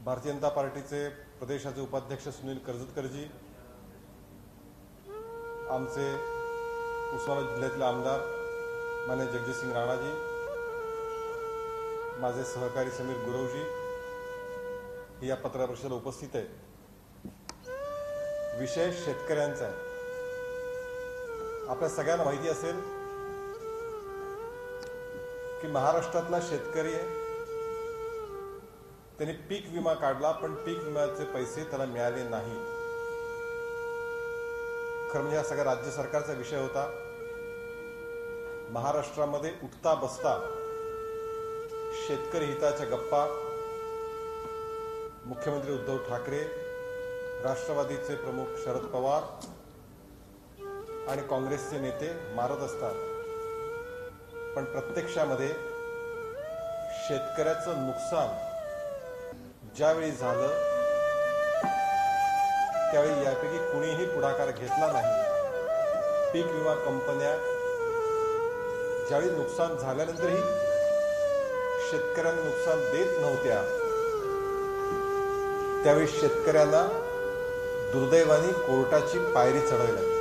भारतीय जनता पार्टीचे प्रदेशाचे उपाध्यक्ष सुनील कर्जतकरजी, आमचे उस्मानाबाद जिल्ह्यातील आमदार माननीय जगजितसिंग राणाजी, माझे सहकारी समीर गुरवजी ही या पत्रकार परिषदेला उपस्थित आहे। विषय शेतकऱ्यांचा आहे। आपल्या सगळ्यांना माहिती असेल की महाराष्ट्रातला शेतकरी त्यांनी पीक विमा काढला, पण पीक विम्याचे पैसे त्याला मिळाले नाही। खरं म्हणजे हा सगळा राज्य सरकारचा विषय होता। महाराष्ट्रामध्ये उठता बसता शेतकरी हिताच्या गप्पा मुख्यमंत्री उद्धव ठाकरे, राष्ट्रवादीचे प्रमुख शरद पवार आणि काँग्रेसचे नेते मारत असतात, पण प्रत्यक्षामध्ये शेतकऱ्याचं नुकसान ज्यावेळी झालं त्यावेळी यापैकी कुणीही पुढाकार घेतला नाही। पीक विमा कंपन्या ज्यावेळी नुकसान झाल्यानंतरही शेतकऱ्यांना नुकसान देत नव्हत्या, त्यावेळी शेतकऱ्यांना दुर्दैवाने कोर्टाची पायरी चढावी लागली।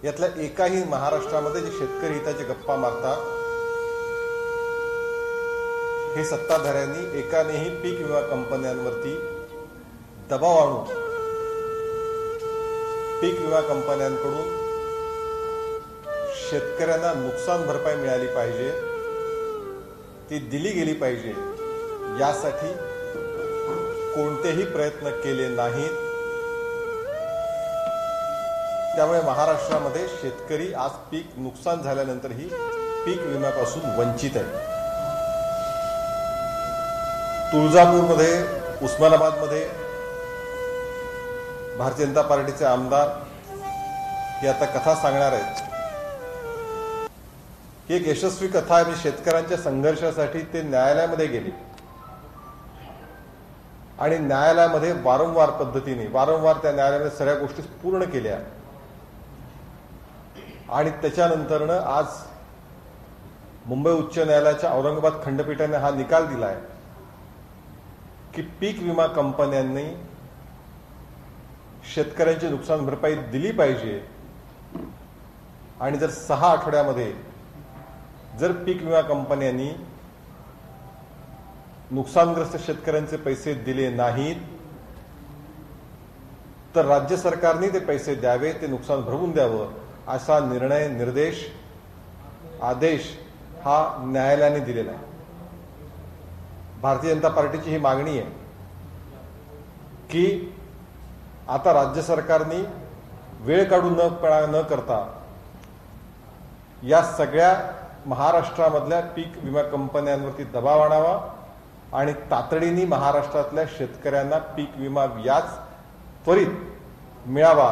यातल्या एकाही महाराष्ट्रामध्ये जे शेतकरी हिताचे गप्पा मारतात हे सत्ताधाऱ्यांनी एकानेही पीक विमा कंपन्यांवरती दबाव आणून पीक विमा कंपन्यांकडून शेतकऱ्यांना नुकसान भरपाई मिळाली पाहिजे, ती दिली गेली पाहिजे, यासाठी कोणतेही प्रयत्न केले नाहीत। त्यामुळे महाराष्ट्रामध्ये शेतकरी आज पीक नुकसान झाल्यानंतरही पीक विम्यापासून वंचित आहे। तुळजापूरमध्ये, उस्मानाबादमध्ये भारतीय जनता पार्टीचे आमदार हे आता कथा सांगणार आहेत। ही एक यशस्वी कथा आहे। शेतकऱ्यांच्या संघर्षासाठी ते न्यायालयामध्ये गेले आणि न्यायालयामध्ये वारंवार त्या न्यायालयामध्ये सगळ्या गोष्टी पूर्ण केल्या आणि त्याच्यानंतरनं आज मुंबई उच्च न्यायालयाच्या औरंगाबाद खंडपीठाने हा निकाल दिलाय की पीक विमा कंपन्यांनी शेतकऱ्यांची नुकसान भरपाई दिली पाहिजे आणि जर 6 आठवड्यामध्ये जर पीक विमा कंपन्यांनी नुकसानग्रस्त शेतकऱ्यांचे पैसे दिले नाहीत तर राज्य सरकारने ते पैसे द्यावे, ते नुकसान भरवून द्यावं, असा निर्णय, निर्देश, आदेश हा न्यायालयाने दिलेला आहे। भारतीय जनता पार्टीची ही मागणी आहे की आता राज्य सरकारने वेळ काढून न करता या सगळ्या महाराष्ट्रामधल्या पीक विमा कंपन्यांवरती दबाव आणावा आणि तातडीने महाराष्ट्रातल्या शेतकऱ्यांना पीक विमा व्याज त्वरित मिळावा,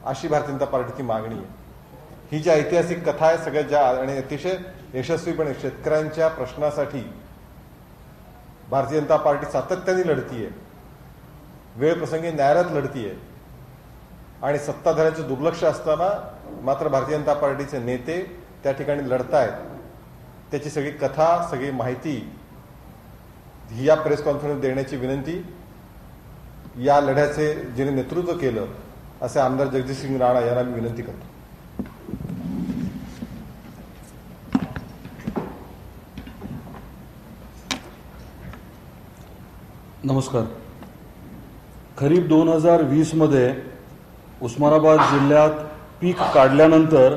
अशी भारतीय जनता पार्टीची मागणी आहे। ही जी ऐतिहासिक कथा आहे, सगळ्यात ज्या आणि अतिशय यशस्वीपणे शेतकऱ्यांच्या प्रश्नासाठी भारतीय जनता पार्टी सातत्याने लढतीये, वेळ प्रसंगी न्यायालयात लढतीये आणि सत्ताधाऱ्यांचे दुर्लक्ष असताना मात्र भारतीय जनता पार्टीचे नेते त्या ठिकाणी लढतायत। त्याची सगळी कथा, सगळी माहिती ही या प्रेस कॉन्फरन्स देण्याची विनंती या लढ्याचे जिने नेतृत्व केलं असे आमदार जगजितसिंग राणा यांना मी विनंती करतो। नमस्कार। खरीप 2020 मध्ये उस्मानाबाद जिल्ह्यात पीक काढल्यानंतर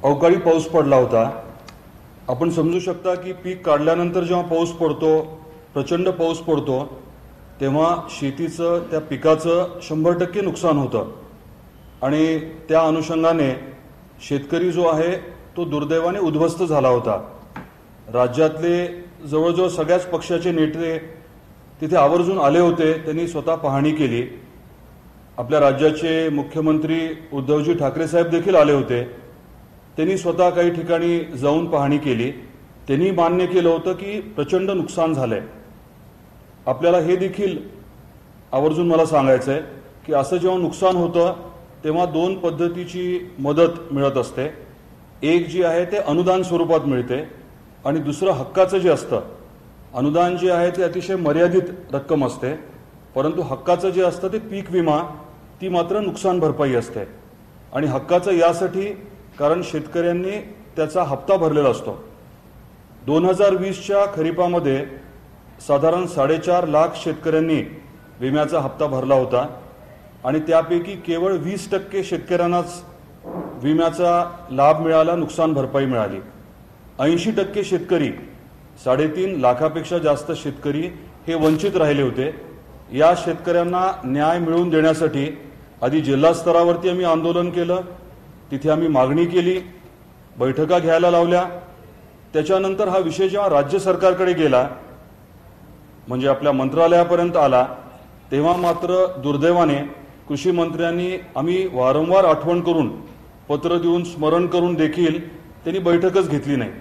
अवकाळी पाऊस पडला होता। आपण समजू शकता की पीक काढल्यानंतर जेव्हा पाऊस पडतो, प्रचंड पाऊस पडतो, तेव्हा शेतीचं, त्या पिकाचं 100% नुकसान होतं आणि त्या अनुषंगाने शेतकरी जो आहे तो दुर्दैवाने उद्ध्वस्त झाला होता। राज्यातले जवळजवळ सगळ्याच पक्षाचे नेते तिथे आवर्जून आले होते, त्यांनी स्वतः पाहणी केली। आपल्या राज्याचे मुख्यमंत्री उद्धवजी ठाकरे साहेब देखील आले होते, त्यांनी स्वतः काही ठिकाणी जाऊन पाहणी केली। त्यांनी मान्य केलं होतं की प्रचंड नुकसान झालंय। आपल्याला हे देखील आवर्जून मला सांगायचं आहे की असं जेव्हा नुकसान होतं तेव्हा 2 पद्धतीची मदत मिळत असते। एक जी आहे ते अनुदान स्वरूपात मिळते आणि दुसरं हक्काचं जे असतं अनुदान जे आहे ते अतिशय मर्यादित रक्कम असते, परंतु हक्काचं जे असतं ते पीक विमा ती मात्र नुकसान भरपाई असते. आणि हक्काचं यासाठी कारण शेतकऱ्यांनी त्याचा हप्ता भरलेला असतो. 2020च्या खरीपामध्ये साधारण 4.5 लाख शेतकऱ्यांनी विम्याचा हप्ता भरला होता आणि त्यापैकी केवळ 20% शेतकऱ्यांनाच विम्याचा लाभ मिळाला, नुकसान भरपाई मिळाली. 80% शेतकरी, 3.5 लाखापेक्षा जास्त शेतकरी हे वंचित राहिले होते. या शेतकऱ्यांना न्याय मिळवून देण्यासाठी आधी जिल्हा स्तरावरती आम्ही आंदोलन केलं, तिथे आम्ही मागणी केली, बैठका घ्यायला लावल्या. त्याच्यानंतर हा विषय जेव्हा राज्य सरकारकडे गेला, म्हणजे आपल्या मंत्रालयापर्यंत आला, तेव्हा मात्र दुर्दैवाने कृषी मंत्र्यांनी आम्ही वारंवार आठवण करून, पत्र देऊन, स्मरण करून देखील त्यांनी बैठकच घेतली नाही.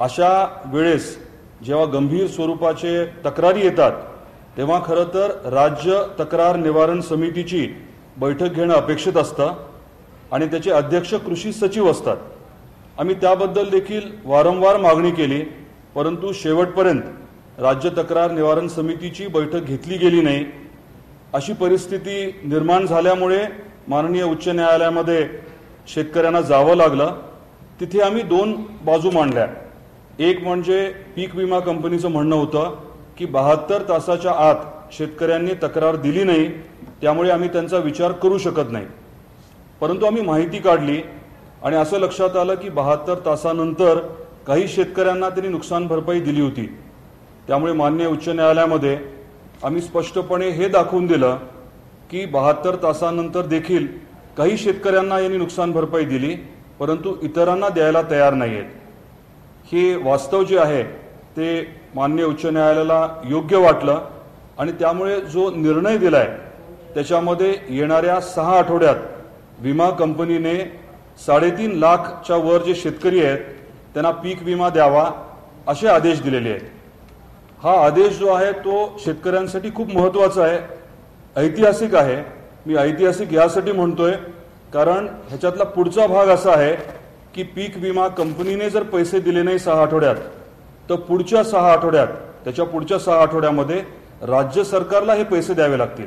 अशा वेळेस जेव्हा गंभीर स्वरूपाचे तक्रारी येतात तेव्हा खरं तर राज्य तक्रार निवारण समितीची बैठक घेणं अपेक्षित असतं आणि त्याचे अध्यक्ष कृषी सचिव असतात. आम्ही त्याबद्दल देखील वारंवार मागणी केली, परंतु शेवटपर्यंत राज्य तक्रार निवारण समितीची बैठक घेतली गेली नाही. अशी परिस्थिती निर्माण झाल्यामुळे माननीय उच्च न्यायालयामध्ये शेतकऱ्यांना जावं लागलं. तिथे आम्ही 2 बाजू मांडल्या. एक म्हणजे पीक विमा कंपनीचं म्हणणं होतं की 72 तासाच्या आत शेतकऱ्यांनी तक्रार दिली नाही, त्यामुळे आम्ही त्यांचा विचार करू शकत नाही. परंतु आम्ही माहिती काढली आणि असं लक्षात आलं की 72 तासानंतर काही शेतकऱ्यांना त्यांनी नुकसान भरपाई दिली होती. त्यामुळे माननीय उच्च न्यायालयामध्ये आम्ही स्पष्टपणे हे दाखवून दिलं की 72 तासानंतर देखील काही शेतकऱ्यांना यांनी नुकसान भरपाई दिली, परंतु इतरांना द्यायला तयार नाहीत. हे वास्तव जे आहे ते माननीय उच्च न्यायालयाला योग्य वाटलं आणि त्यामुळे जो निर्णय दिलाय त्याच्यामध्ये येणाऱ्या 6 आठवड्यात विमा कंपनीने 3.5 लाखच्या वर जे शेतकरी आहेत त्यांना पीक विमा द्यावा असे आदेश दिलेले आहेत. हा आदेश जो आहे तो शेतकऱ्यांसाठी खूप महत्त्वाचा आहे, ऐतिहासिक आहे. मी ऐतिहासिक यासाठी म्हणतोय कारण ह्याच्यातला पुढचा भाग असा आहे की पीक विमा कंपनीने जर पैसे दिले नाही 6 आठवड्यात तर पुढच्या 6 आठवड्यात, त्याच्या पुढच्या 6 आठवड्यामध्ये राज्य सरकारला हे पैसे द्यावे लागतील.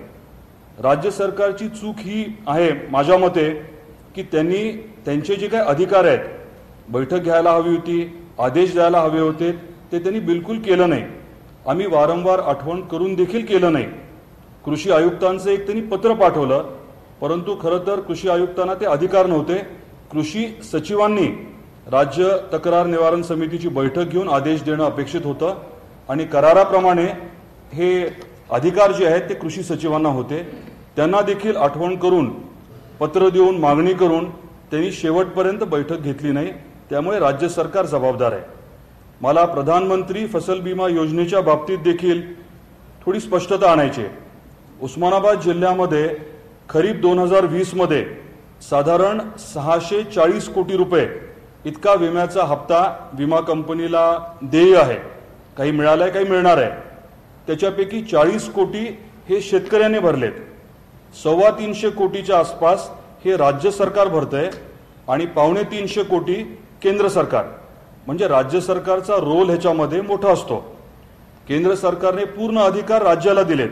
राज्य सरकारची चूक ही आहे माझ्या मते की त्यांनी त्यांचे जे काही अधिकार आहेत, बैठक घ्यायला हवी होती, आदेश द्यायला हवे होते, ते त्यांनी बिलकुल केलं नाही. आम्ही वारंवार आठवण करून देखील केलं नाही. कृषी आयुक्तांचं एक त्यांनी पत्र पाठवलं, परंतु खरं तर कृषी आयुक्तांना ते अधिकार नव्हते. कृषी सचिवांनी राज्य तक्रार निवारण समितीची बैठक घेऊन आदेश देणं अपेक्षित होतं आणि कराराप्रमाणे हे अधिकार जे आहेत ते कृषी सचिवांना होते. त्यांना देखील आठवण करून, पत्र देऊन, मागणी करून त्यांनी शेवटपर्यंत बैठक घेतली नाही. त्यामुळे राज्य सरकार जबाबदार आहे. मला प्रधानमंत्री फसल बीमा योजनेच्या बाबतीत देखील थोडी स्पष्टता आणायची आहे. उस्मानाबाद जिल्ह्यामध्ये खरीप 2020 मध्ये साधारण 640 कोटी रुपये इतका विम्याचा हप्ता विमा कंपनीला देय आहे. काही मिळालाय, काही मिळणार आहे. त्याच्यापैकी 40 कोटी हे शेतकऱ्यांनी भरलेत. 325 कोटीच्या आसपास हे राज्य सरकार भरतंय आणि 325 कोटी केंद्र सरकार. म्हणजे राज्य सरकारचा रोल ह्याच्यामध्ये मोठा असतो. केंद्र सरकारने पूर्ण अधिकार राज्याला दिलेत.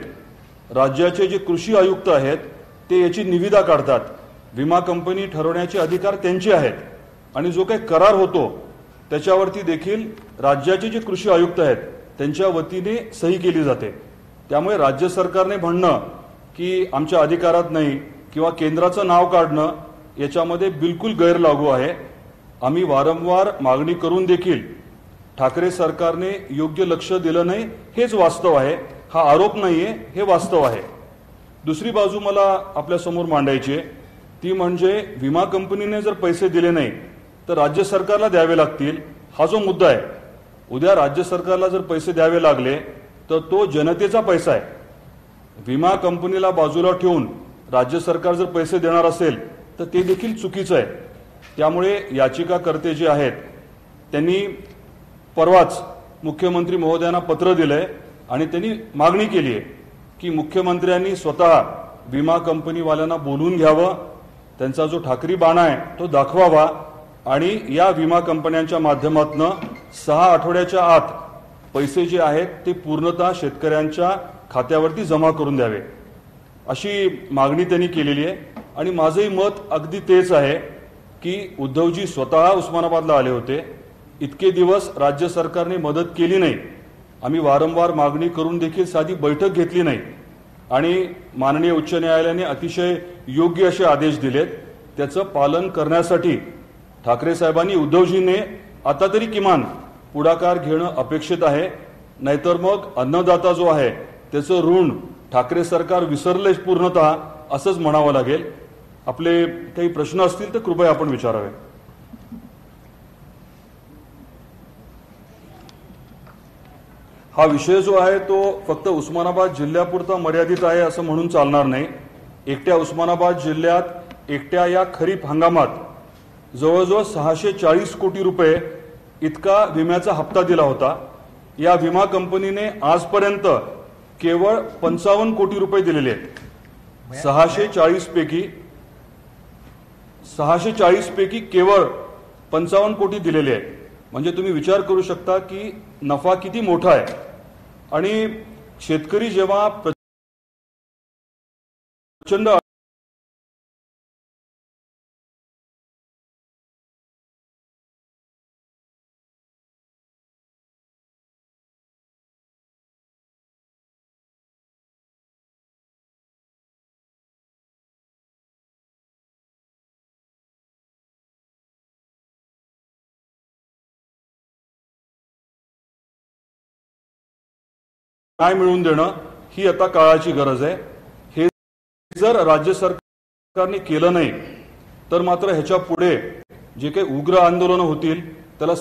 राज्याचे जे कृषी आयुक्त आहेत ते याची निविदा काढतात. विमा कंपनी ठरवण्याचे अधिकार त्यांचे आहेत आणि जो काही करार होतो त्याच्यावरती देखील राज्याचे जे कृषी आयुक्त आहेत त्यांच्या वतीने सही केली जाते. त्यामुळे राज्य सरकारने म्हणणं की आमच्या अधिकारात नाही किंवा केंद्राचं नाव काढणं याच्यामध्ये बिलकुल गैरलागू आहे. आम्ही वारंवार मागणी करून देखील ठाकरे सरकारने योग्य लक्ष दिलं नाही, हेच वास्तव आहे. हा आरोप नाहीये, हे वास्तव आहे. दुसरी बाजू मला आपल्या समोर मांडायची आहे, ती म्हणजे विमा कंपनीने जर पैसे दिले नाही तर राज्य सरकारला द्यावे लागतील, हा जो मुद्दा आहे. उद्या राज्य सरकारला जर पैसे द्यावे लागले तर तो जनतेचा पैसा आहे. विमा कंपनीला बाजूला ठेवून राज्य सरकार जर पैसे देणार असेल तर ते देखील चुकीचं आहे. त्यामुळे याचिकाकर्ते जे आहेत त्यांनी परवाच मुख्यमंत्री महोदयांना पत्र दिलंय आणि त्यांनी मागणी केली आहे की मुख्यमंत्र्यांनी स्वतः विमा कंपनीवाल्यांना बोलून घ्यावं, त्यांचा जो ठाकरी बाणा आहे तो दाखवावा आणि या विमा कंपन्यांच्या माध्यमातून 6 आठवड्याच्या आत पैसे जे आहेत ते पूर्णतः शेतकऱ्यांच्या खात्यावरती जमा करून द्यावे अशी मागणी त्यांनी केलेली आहे. आणि माझंही मत अगदी तेच आहे की उद्धवजी स्वतः उस्मानाबादला आले होते. इतके दिवस राज्य सरकारने मदत केली नाही. आम्ही वारंवार मागणी करून देखील साधी बैठक घेतली नाही. आणि माननीय उच्च न्यायालयाने अतिशय योग्य असे आदेश दिलेत. त्याचं पालन करण्यासाठी ठाकरे साहेबांनी उद्धवजींनी आता तरी किमान पुढाकार घेणं अपेक्षित आहे. नाहीतर मग अन्नदाता जो आहे त्याचं ऋण ठाकरे सरकार विसरलेच पूर्णतः असंच म्हणावं लागेल. आपले काही प्रश्न असतील तर कृपया आपण विचारावे. हा विषय जो आहे तो फक्त उस्मानाबाद जिल्ह्यापुरता मर्यादित आहे असं म्हणून चालणार नाही. एकट्या उस्मानाबाद जिल्ह्यात एकट्या या खरीप हंगामात जवळजवळ 640 कोटी रुपये इतका विम्याचा हप्ता दिला होता. या विमा कंपनीने आजपर्यंत केवळ 55 कोटी रुपये दिलेले आहेत. 640 पैकी केवळ 55 कोटी दिलेले आहेत. म्हणजे तुम्ही विचार करू शकता की नफा किती मोठा आहे. आणि शेतकरी जेव्हा प्रचंड न्याय मिळवून देणं ही आता काळाची गरज आहे. हे जर राज्य सरकारने केलं नाही तर मात्र ह्याच्या पुढे जे काही उग्र आंदोलनं होतील त्याला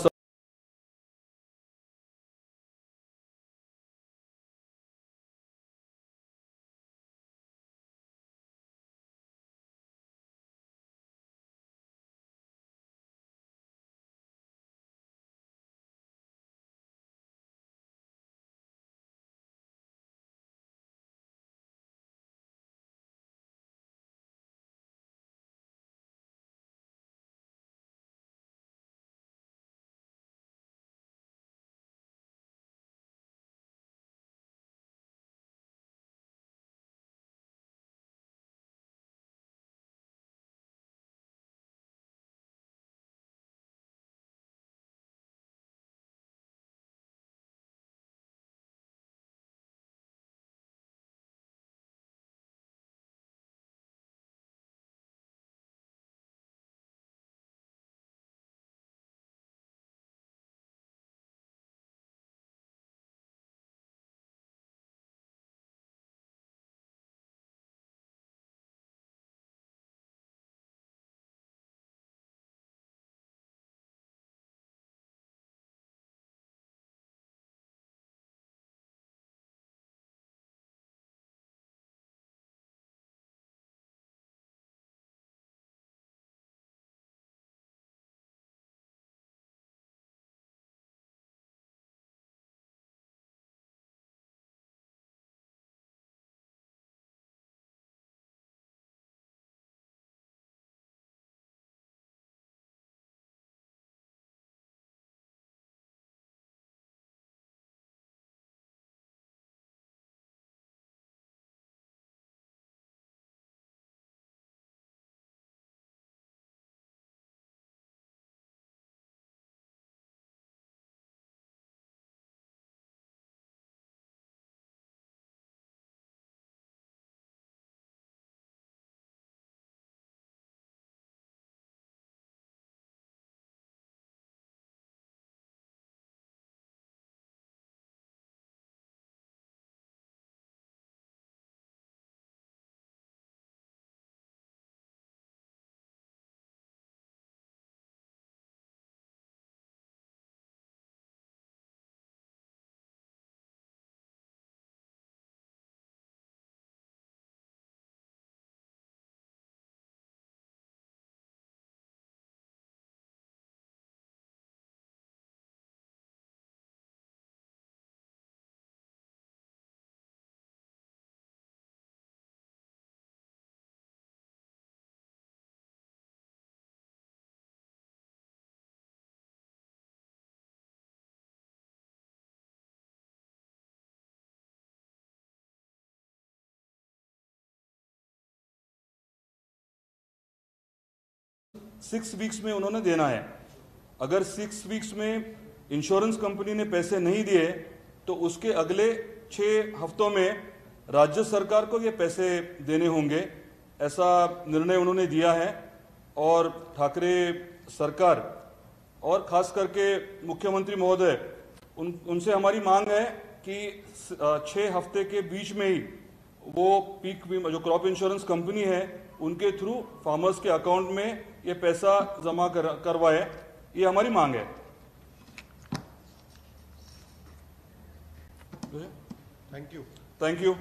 6 वीक्स में उन्होंने देना है। अगर 6 वीक्स में इंश्योरेंस कंपनी ने पैसे नहीं दिए तो उसके अगले 6 हफ्तों में राज्य सरकार को ये पैसे देने होंगे, ऐसा निर्णय उन्होंने दिया है। और ठाकरे सरकार और खास करके मुख्यमंत्री महोदय उनसे हमारी मांग है कि 6 हफ्ते के बीच में ही वो पीक बीमा जो क्रॉप इंश्योरेंस कंपनी है उनके थ्रू फार्मर्स के अकाउंट में ये पैसा जमा करवाए, ये हमारी मांग है। Thank you. Thank you.